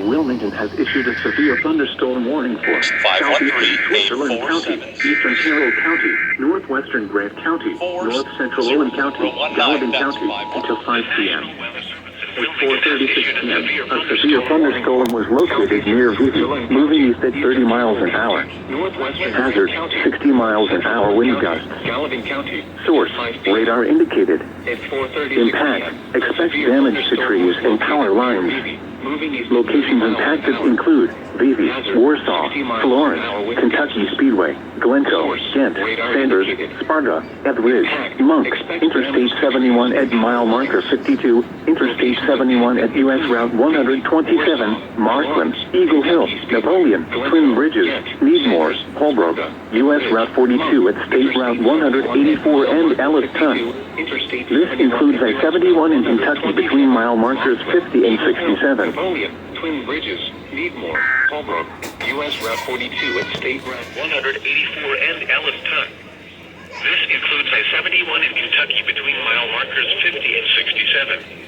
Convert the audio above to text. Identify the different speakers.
Speaker 1: Wilmington has issued a severe thunderstorm warning for southeastern Switzerland County, eastern Carroll County, northwestern Grant County, north central Owen County, Gallatin County, until 5 p.m. At 4:36 p.m., a severe thunderstorm was located near Vivi, moving east at 30 miles an hour. Hazard, 60 miles an hour wind gusts. Source, radar indicated. Impact, expect damage to trees and power lines. Locations impacted include Vivi, Warsaw, Florence, Kentucky Speedway, Glencoe, Ghent, Sanders, Sparta, Etheridge, Monk, Interstate 71 at mile marker 52, Interstate 71 at U.S. Route 127, Markland, Eagle Hill, Napoleon, Twin Bridges, Needmore, Holbrook, U.S. Route 42 at State Route 184 and Elliston. This includes I-71 in Kentucky between mile markers 50 and 67.
Speaker 2: Twin Bridges, Needmore, Holbrook, U.S. Route 42 at State Route 184 and Elliston. This includes I-71 in Kentucky between mile markers 50 and 67.